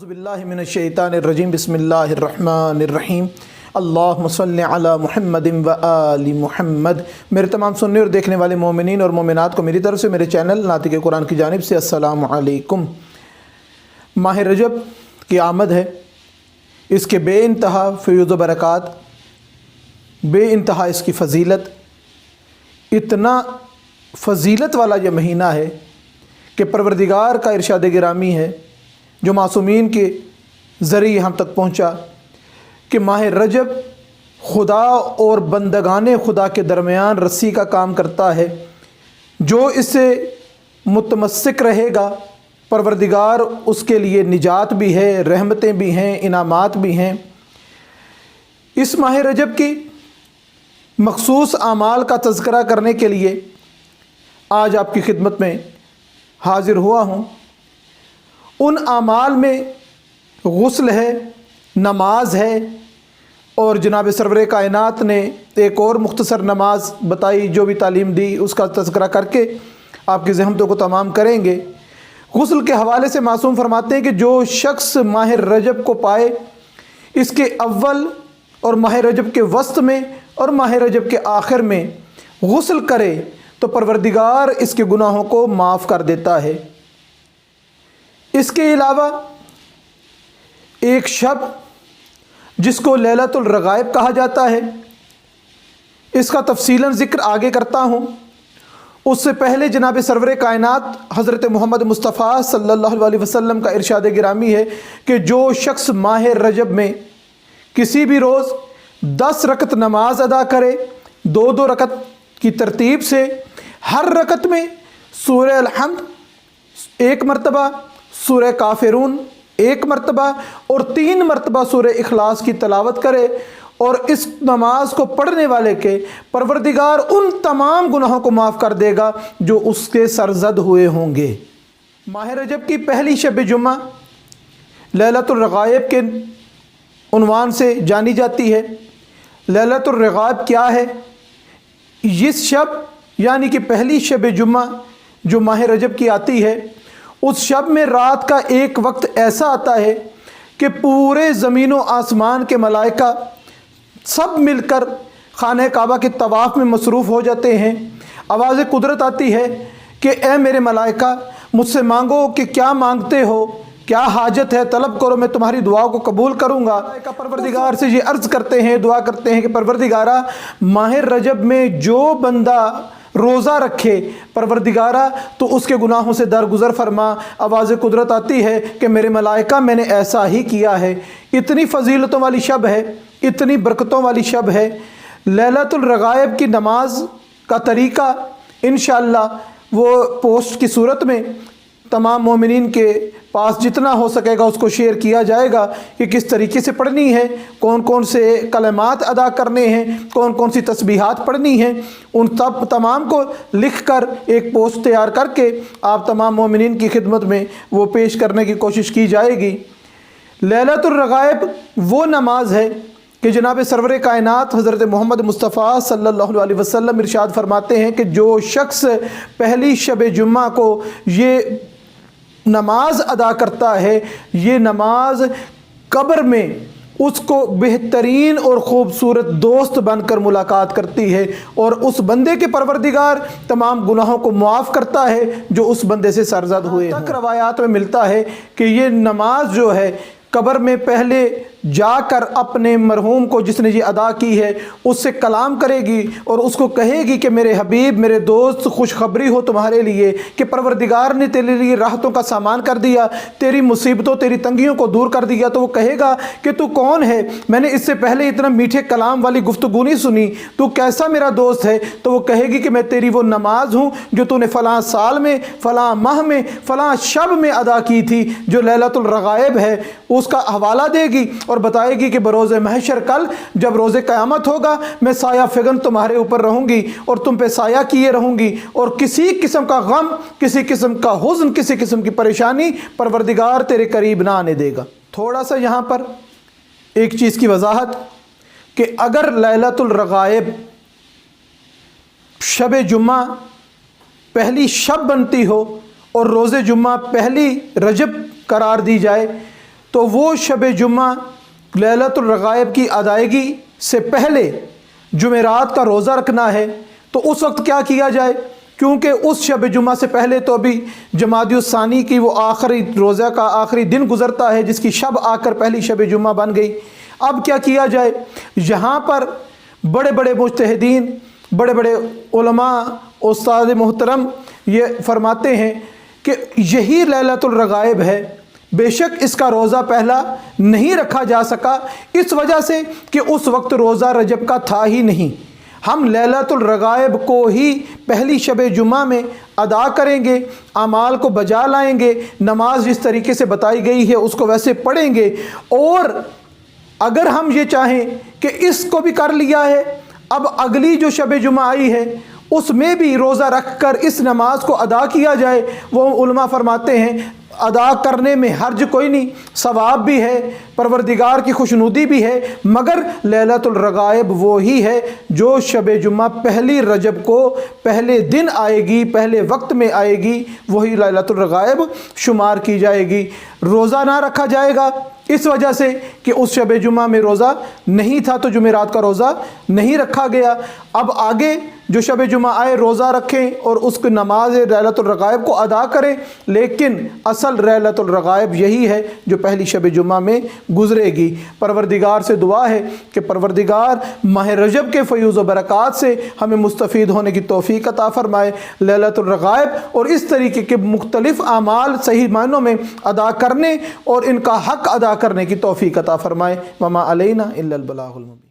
बिल्लाहि मिनश्शैतानिर्रजीम बिस्मिल्लाहिर्रहमानिर्रहीम अल्लाहुम्मा सल्लि अला मुहम्मदिन व आलि मुहम्मद। मेरे तमाम सुनने और देखने वाले मोमिनीन और मोमिनात को मेरी तरफ से मेरे चैनल नातिक़ कुरान की जानिब से अस्सलामु अलैकुम। माह रजब की आमद है, इसके बेइंतहा फ़ैज़ व बरक़ात, बेइंतहा इसकी फ़जीलत, इतना फ़जीलत वाला ये महीना है कि परवरदिगार का इरशाद गिरामी है जो मासूमीन के ज़रिए हम तक पहुँचा कि माह रजब खुदा और बंदगाने खुदा के दरमियान रस्सी का काम करता है। जो इससे मुतमस्सिक रहेगा परवरदिगार उसके लिए निजात भी है, रहमतें भी हैं, इनामात भी हैं। इस माह रजब की मखसूस आमाल का तज़किरा करने के लिए आज आपकी खिदमत में हाज़िर हुआ हूँ। उन आमाल में गुस्ल है, नमाज है और जनाब सरवर कायनात ने एक और मुख्तसर नमाज बताई, जो भी तालीम दी उसका तज़किरा करके आपकी ज़हमतों को तमाम करेंगे। गुस्ल के हवाले से मासूम फरमाते हैं कि जो शख्स माह रजब को पाए, इसके अव्वल और माह रजब के वस्त में और माह रजब के आखिर में गुस्ल करे तो परवरदिगार इसके गुनाहों को माफ़ कर देता है। इसके अलावा एक शब जिसको लैलतुल रग़ाइब कहा जाता है, इसका तफसीलन ज़िक्र आगे करता हूँ। उससे पहले जनाब सरवर कायनात हज़रत मोहम्मद मुस्तफ़ा सल्लल्लाहु अलैहि वसल्लम का इरशाद गिरामी है कि जो शख्स माह रजब में किसी भी रोज़ 10 रकत नमाज अदा करे, 2-2 रकत की तरतीब से, हर रकत में सूरह अल-हम्द 1 मरतबा, सूरह काफ़िरून 1 मरतबा और 3 मरतबा सूरह इखलास की तलावत करे, और इस नमाज को पढ़ने वाले के परवरदिगार उन तमाम गुनाहों को माफ़ कर देगा जो उसके सरजद हुए होंगे। माह रजब की पहली शब जुम्मा लैलतुल रग़ाइब के उन्वान से जानी जाती है। लैलतुल रग़ाइब क्या है? इस शब यानी कि पहली शब जुम्मा जो माह रजब की आती है, उस शब में रात का एक वक्त ऐसा आता है कि पूरे ज़मीन व आसमान के मलाइका सब मिलकर खाने काबा के तवाफ़ में मसरूफ़ हो जाते हैं। आवाज़ कुदरत आती है कि ए मेरे मलाइका, मुझसे मांगो कि क्या मांगते हो, क्या हाजत है, तलब करो, मैं तुम्हारी दुआ को कबूल करूँगा। परवरदिगार से ये अर्ज़ करते हैं, दुआ करते हैं कि परवरदिगारा, माह रजब में जो बंदा रोज़ा रखे, परवरदिगारा तो उसके गुनाहों से दरगुज़र फरमा। आवाज़ कुदरत आती है कि मेरे मलाइका, मैंने ऐसा ही किया है। इतनी फ़जीलतों वाली शब है, इतनी बरकतों वाली शब है। लैलतुल रग़ाइब की नमाज का तरीक़ा इंशाअल्लाह वो पोस्ट की सूरत में तमाम मोमिनीन के पास जितना हो सकेगा उसको शेयर किया जाएगा कि किस तरीके से पढ़नी है, कौन कौन से कलमात अदा करने हैं, कौन कौन सी तस्बीहात पढ़नी हैं। उन तमाम को लिख कर एक पोस्ट तैयार करके आप तमाम मोमिनीन की खिदमत में वो पेश करने की कोशिश की जाएगी। लैलतुल रग़ाइब वो नमाज है कि जनाब सरवर कायनात हज़रत मोहम्मद मुस्तफ़ा सल्लल्लाहु अलैहि वसल्लम इरशाद फरमाते हैं कि जो शख्स पहली शब जुम्मा को ये नमाज अदा करता है, ये नमाज कब्र में उसको बेहतरीन और ख़ूबसूरत दोस्त बनकर मुलाकात करती है, और उस बंदे के परवरदिगार तमाम गुनाहों को मुआफ़ करता है जो उस बंदे से सरजद हुए। तक रवायात में मिलता है कि ये नमाज जो है कब्र में पहले जाकर अपने मरहूम को जिसने ये अदा की है उससे कलाम करेगी और उसको कहेगी कि मेरे हबीब, मेरे दोस्त, खुशखबरी हो तुम्हारे लिए कि परवरदिगार ने तेरे लिए राहतों का सामान कर दिया, तेरी मुसीबतों, तेरी तंगियों को दूर कर दिया। तो वो कहेगा कि तू कौन है, मैंने इससे पहले इतना मीठे कलाम वाली गुफ्तगू नहीं सुनी, तू कैसा मेरा दोस्त है? तो वो कहेगी कि मैं तेरी वो नमाज हूँ जो तूने फ़लाँ साल में, फ़लाँ माह में, फ़लाँ शब में अदा की थी, जो लैलतुल रग़ाइब है। उसका हवाला देगी और बताएगी कि बरोज़े महशर कल जब रोज़े क़यामत होगा, मैं साया फ़िग़न तुम्हारे ऊपर रहूँगी और तुम पे साया किए रहूँगी, और किसी किस्म का गम, किसी किस्म का हुज़्न, किसी किस्म की परेशानी परवरदिगार तेरे करीब ना आने देगा। थोड़ा सा यहाँ पर एक चीज़ की वजाहत कि अगर लैलतुल रग़ाइब शब जुम्मा पहली शब बनती हो और रोज़े जुम्मा पहली रजब करार दी जाए تو وہ شب جمعہ لیلۃ الرغائب کی ادائیگی سے پہلے جمعرات کا روزہ رکھنا ہے، تو اس وقت کیا کیا جائے؟ کیونکہ اس شب جمعہ سے پہلے تو ابھی جمادی الثانی کی وہ آخری روزہ کا آخری دن گزرتا ہے، جس کی شب آ کر پہلی شب جمعہ بن گئی۔ اب کیا کیا جائے؟ یہاں پر بڑے بڑے مجتہدین، بڑے بڑے علماء، استاد محترم یہ فرماتے ہیں کہ یہی لیلۃ الرغائب ہے۔ بے شک اس کا روزہ پہلا نہیں رکھا جا سکا اس وجہ سے کہ اس وقت روزہ رجب کا تھا ہی نہیں۔ ہم لیلۃ الرغائب کو ہی پہلی شب جمعہ میں ادا کریں گے، اعمال کو بجا لائیں گے، نماز جس طریقے سے بتائی گئی ہے اس کو ویسے پڑھیں گے، اور اگر ہم یہ چاہیں کہ اس کو بھی کر لیا ہے، اب اگلی جو شب جمعہ آئی ہے اس میں بھی روزہ رکھ کر اس نماز کو ادا کیا جائے، وہ علماء فرماتے ہیں ادا کرنے میں حرج کوئی نہیں، ثواب بھی ہے، پروردگار کی خوشنودی بھی ہے، مگر لیلۃ الرغائب وہی ہے جو شب جمعہ پہلی رجب کو پہلے دن آئے گی، پہلے وقت میں آئے گی، وہی لیلۃ الرغائب شمار کی جائے گی۔ روزہ نہ رکھا جائے گا اس وجہ سے کہ اس شب جمعہ میں روزہ نہیں تھا، تو جمعرات کا روزہ نہیں رکھا گیا۔ اب آگے جو شب جمعہ آئے روزہ رکھیں اور اس کی نماز لیلۃ الرغائب کو ادا کریں، لیکن اصل لیلۃ الرغائب یہی ہے جو پہلی شب جمعہ میں گزرے گی۔ پروردگار سے دعا ہے کہ پروردگار ماہ رجب کے فیوز و برکات سے ہمیں مستفید ہونے کی توفیق عطا فرمائے۔ لیلۃ الرغائب اور اس طریقے کے مختلف اعمال صحیح معنوں میں ادا کرنے اور ان کا حق ادا کرنے کی توفیق عطا فرمائے۔ وما علینا الا البلاغ المبین۔